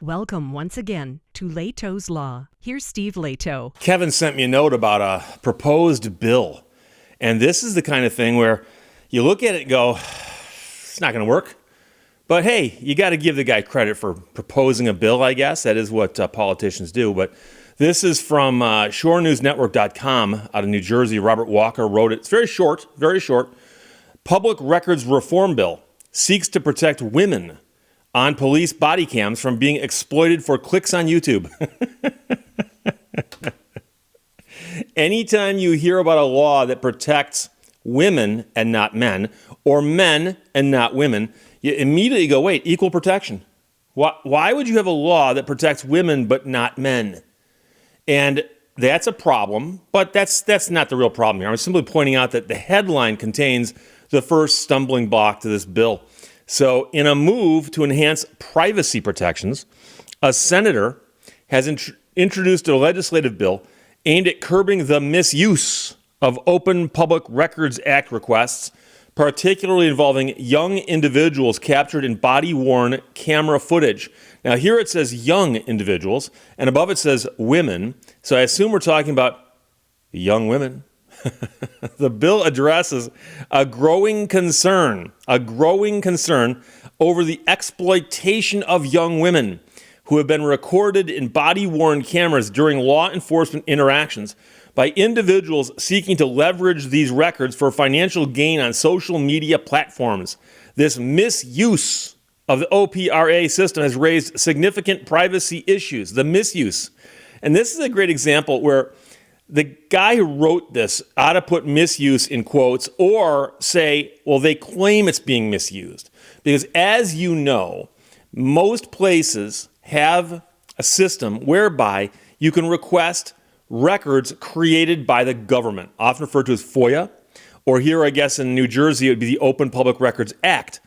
Welcome once again to Lehto's Law. Here's Steve Lehto. Kevin sent me a note about a proposed bill. And this is the kind of thing where you look at it and go, it's not going to work. But hey, you got to give the guy credit for proposing a bill, I guess. That is what politicians do. But this is from shorenewsnetwork.com out of New Jersey. Robert Walker wrote it. It's very short, very short. Public Records Reform Bill seeks to protect women on police body cams from being exploited for clicks on YouTube. Anytime you hear about a law that protects women and not men, or men and not women, you immediately go, wait, equal protection. Why would you have a law that protects women but not men? And that's a problem, but that's not the real problem here. I'm simply pointing out that the headline contains the first stumbling block to this bill. So in a move to enhance privacy protections, a senator has introduced a legislative bill aimed at curbing the misuse of Open Public Records Act requests, particularly involving young individuals captured in body-worn camera footage. Now here it says young individuals, and above it says women, so I assume we're talking about young women. The bill addresses a growing concern over the exploitation of young women who have been recorded in body-worn cameras during law enforcement interactions by individuals seeking to leverage these records for financial gain on social media platforms. This misuse of the OPRA system has raised significant privacy issues, the misuse. And this is a great example where the guy who wrote this ought to put misuse in quotes or say, well, they claim it's being misused. Because as you know, most places have a system whereby you can request records created by the government, often referred to as FOIA, or here, I guess, in New Jersey, it would be the Open Public Records Act.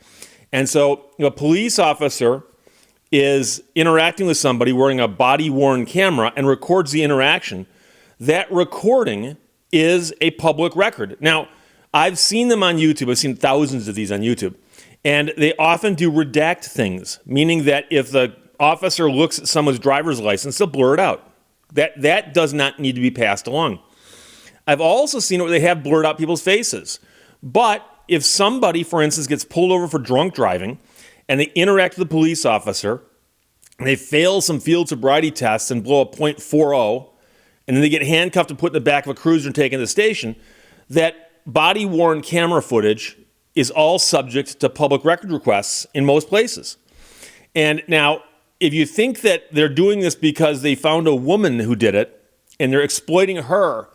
And so a police officer is interacting with somebody wearing a body-worn camera and records the interaction. That recording is a public record. Now, I've seen them on YouTube. I've seen thousands of these on YouTube. And they often do redact things, meaning that if the officer looks at someone's driver's license, they'll blur it out. That does not need to be passed along. I've also seen it where they have blurred out people's faces. But if somebody, for instance, gets pulled over for drunk driving and they interact with the police officer, and they fail some field sobriety tests and blow a .40, and then they get handcuffed and put in the back of a cruiser and taken to the station, that body-worn camera footage is all subject to public record requests in most places. And now, if you think that they're doing this because they found a woman who did it and they're exploiting her,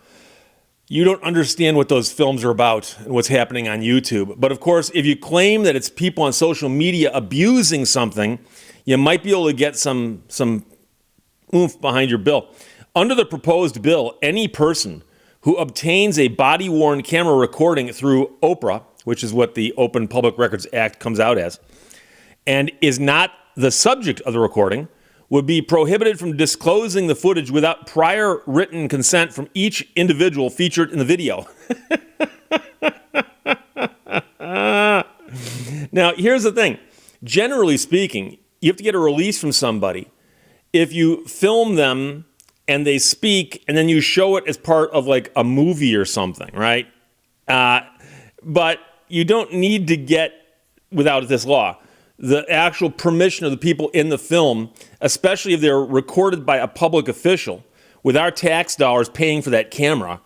you don't understand what those films are about and what's happening on YouTube. But of course, if you claim that it's people on social media abusing something, you might be able to get some oomph behind your bill. Under the proposed bill, any person who obtains a body-worn camera recording through OPRA, which is what the Open Public Records Act comes out as, and is not the subject of the recording, would be prohibited from disclosing the footage without prior written consent from each individual featured in the video. Now, here's the thing. Generally speaking, you have to get a release from somebody if you film them and they speak, and then you show it as part of like a movie or something, right? But you don't need to get, without this law, the actual permission of the people in the film, especially if they're recorded by a public official, with our tax dollars paying for that camera.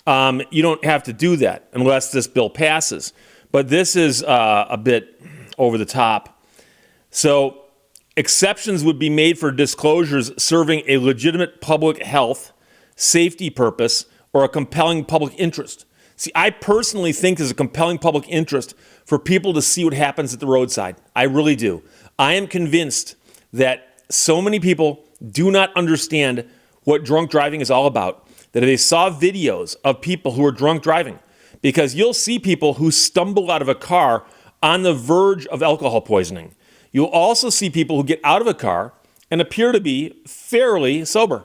You don't have to do that unless this bill passes. But this is a bit over the top. So exceptions would be made for disclosures serving a legitimate public health, safety purpose, or a compelling public interest. See, I personally think there's a compelling public interest for people to see what happens at the roadside. I really do. I am convinced that so many people do not understand what drunk driving is all about, that if they saw videos of people who are drunk driving, because you'll see people who stumble out of a car on the verge of alcohol poisoning. You'll also see people who get out of a car and appear to be fairly sober.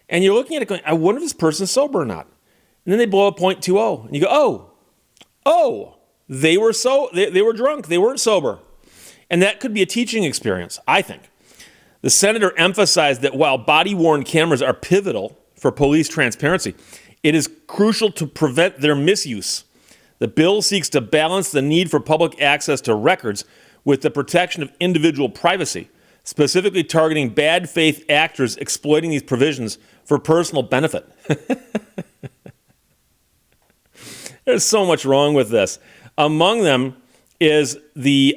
And you're looking at it going, I wonder if this person's sober or not. And then they blow a .20, and you go, oh, they were drunk, they weren't sober. And that could be a teaching experience, I think. The senator emphasized that while body-worn cameras are pivotal for police transparency, it is crucial to prevent their misuse. The bill seeks to balance the need for public access to records with the protection of individual privacy, specifically targeting bad faith actors exploiting these provisions for personal benefit. There's so much wrong with this. Among them is the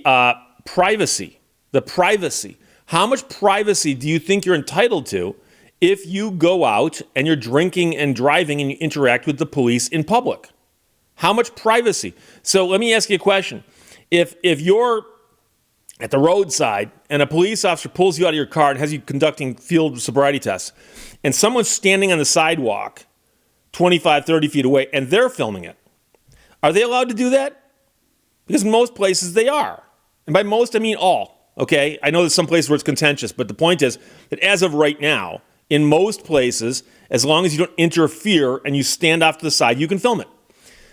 privacy. The privacy. How much privacy do you think you're entitled to if you go out and you're drinking and driving and you interact with the police in public? How much privacy? So let me ask you a question. If you're at the roadside and a police officer pulls you out of your car and has you conducting field sobriety tests, and someone's standing on the sidewalk 25, 30 feet away and they're filming it, are they allowed to do that? Because in most places they are. And by most, I mean all. Okay, I know there's some places where it's contentious, but the point is that as of right now, in most places, as long as you don't interfere and you stand off to the side, you can film it.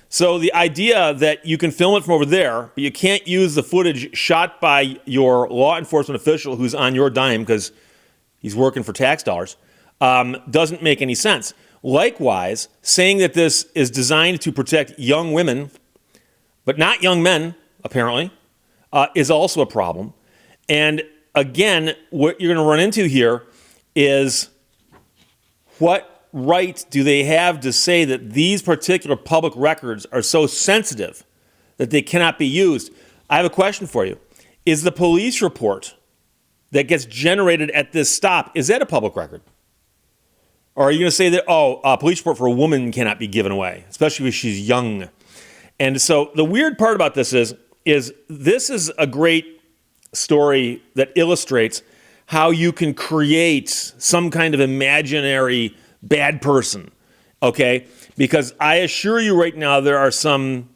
So the idea that you can film it from over there, but you can't use the footage shot by your law enforcement official who's on your dime because he's working for tax dollars, doesn't make any sense. Likewise, saying that this is designed to protect young women, but not young men, apparently, is also a problem. And again, what you're going to run into here is what right do they have to say that these particular public records are so sensitive that they cannot be used? I have a question for you. Is the police report that gets generated at this stop, is that a public record? Or are you going to say that, a police report for a woman cannot be given away, especially if she's young? And so the weird part about this is this is a great story that illustrates how you can create some kind of imaginary bad person, okay? Because I assure you right now there are some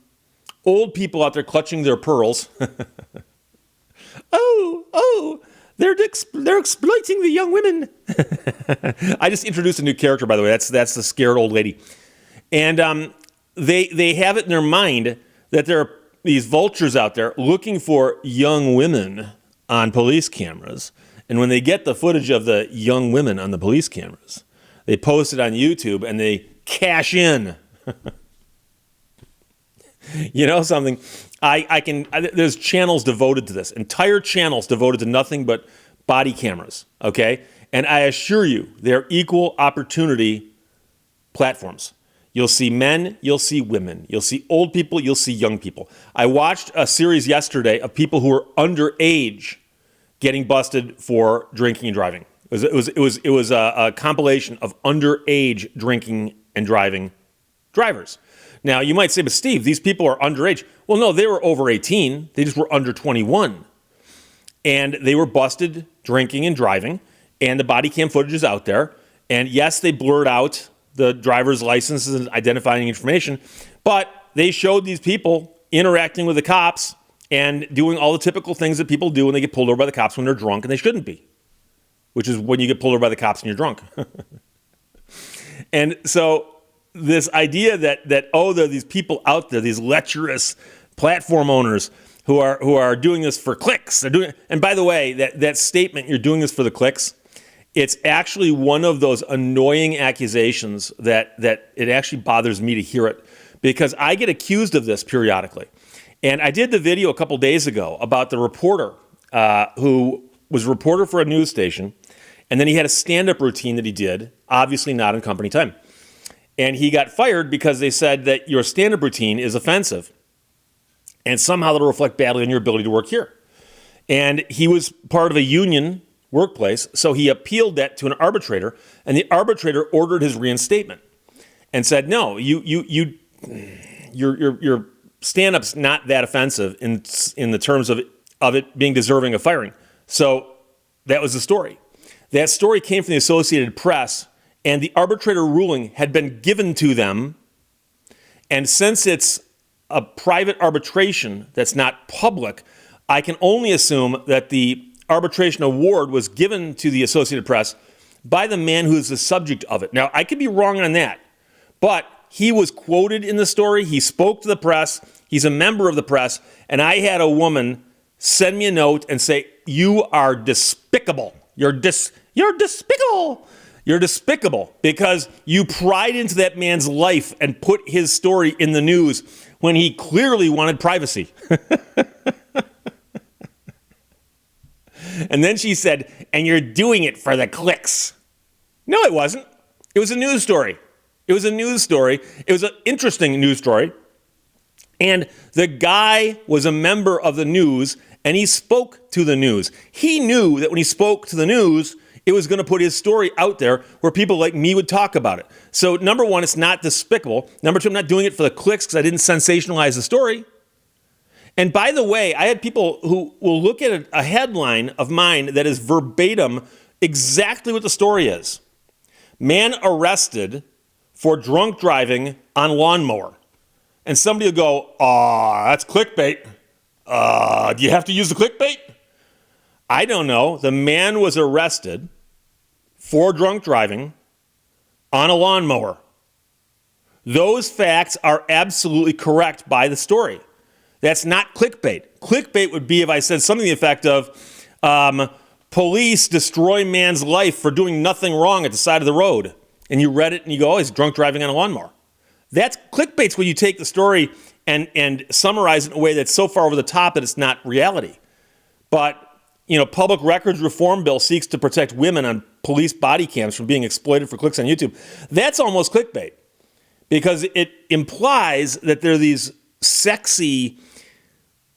old people out there clutching their pearls. They're exploiting the young women. I just introduced a new character, by the way. That's the scared old lady. And they have it in their mind that there are these vultures out there looking for young women on police cameras. And when they get the footage of the young women on the police cameras, they post it on YouTube and they cash in. You know something? There's channels devoted to this, entire channels devoted to nothing but body cameras, okay? And I assure you, they're equal opportunity platforms. You'll see men, you'll see women, you'll see old people, you'll see young people. I watched a series yesterday of people who were underage getting busted for drinking and driving. It was a compilation of underage drinking and driving drivers. Now, you might say, but Steve, these people are underage. Well, no, they were over 18. They just were under 21. And they were busted drinking and driving, and the body cam footage is out there. And yes, they blurred out the driver's licenses and identifying information, but they showed these people interacting with the cops and doing all the typical things that people do when they get pulled over by the cops when they're drunk and they shouldn't be, which is when you get pulled over by the cops and you're drunk. And so this idea that there are these people out there, these lecherous platform owners who are doing this for clicks. And by the way, that statement, you're doing this for the clicks, it's actually one of those annoying accusations that it actually bothers me to hear it, because I get accused of this periodically. And I did the video a couple days ago about the reporter who was a reporter for a news station, and then he had a stand-up routine that he did, obviously not in company time. And he got fired because they said that your stand-up routine is offensive, and somehow that'll reflect badly on your ability to work here. And he was part of a union workplace, so he appealed that to an arbitrator, and the arbitrator ordered his reinstatement and said, no, your stand-up's not that offensive in the terms of it being deserving of firing. So that was the story. That story came from the Associated Press, and the arbitrator ruling had been given to them, and since it's a private arbitration that's not public, I can only assume that the arbitration award was given to the Associated Press by the man who is the subject of it. Now, I could be wrong on that, but he was quoted in the story. He spoke to the press. He's a member of the press. And I had a woman send me a note and say, "You are despicable. You're despicable. You're despicable because you pried into that man's life and put his story in the news when he clearly wanted privacy. And then she said, and you're doing it for the clicks. No, it wasn't. It was a news story. It was an interesting news story. And the guy was a member of the news, and he spoke to the news. He knew that when he spoke to the news, it was going to put his story out there where people like me would talk about it. So number one, it's not despicable. Number two, I'm not doing it for the clicks because I didn't sensationalize the story. And by the way, I had people who will look at a headline of mine that is verbatim exactly what the story is. Man arrested for drunk driving on lawnmower. And somebody will go, that's clickbait. Do you have to use the clickbait? I don't know. The man was arrested for drunk driving on a lawnmower. Those facts are absolutely correct by the story. That's not clickbait. Clickbait would be if I said something to the effect of, police destroy man's life for doing nothing wrong at the side of the road. And you read it and you go, he's drunk driving on a lawnmower. That's clickbait's when you take the story and summarize it in a way that's so far over the top that it's not reality. But, public records reform bill seeks to protect women on police body cams from being exploited for clicks on YouTube. That's almost clickbait because it implies that there are these sexy,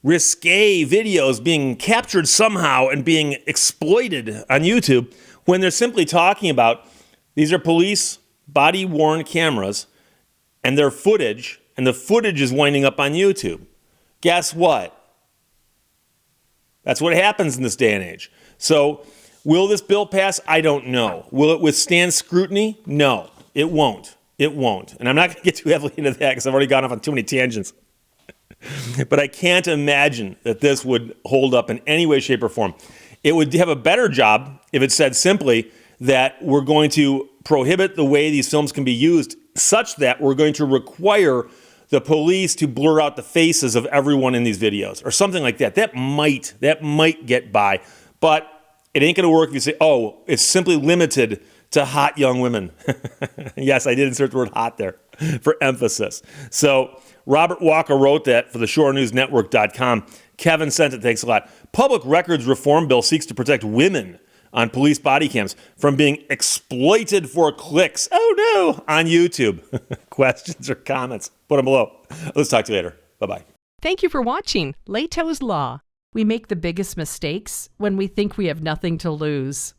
risque videos being captured somehow and being exploited on YouTube when they're simply talking about these are police body-worn cameras and their footage, and the footage is winding up on YouTube. Guess what? That's what happens in this day and age. So will this bill pass? I don't know. Will it withstand scrutiny? No, it won't. It won't. And I'm not going to get too heavily into that because I've already gone off on too many tangents. But I can't imagine that this would hold up in any way, shape, or form. It would have a better job if it said simply that we're going to prohibit the way these films can be used such that we're going to require the police to blur out the faces of everyone in these videos or something like that. That might get by. But it ain't going to work if you say, it's simply limited to hot young women. Yes, I did insert the word hot there for emphasis. So Robert Walker wrote that for the ShoreNewsNetwork.com. Kevin sent it. Thanks a lot. Public records reform bill seeks to protect women on police body cams from being exploited for clicks. Oh no, on YouTube. Questions or comments? Put them below. Let's talk to you later. Bye-bye. Thank you for watching Lehto's Law. We make the biggest mistakes when we think we have nothing to lose.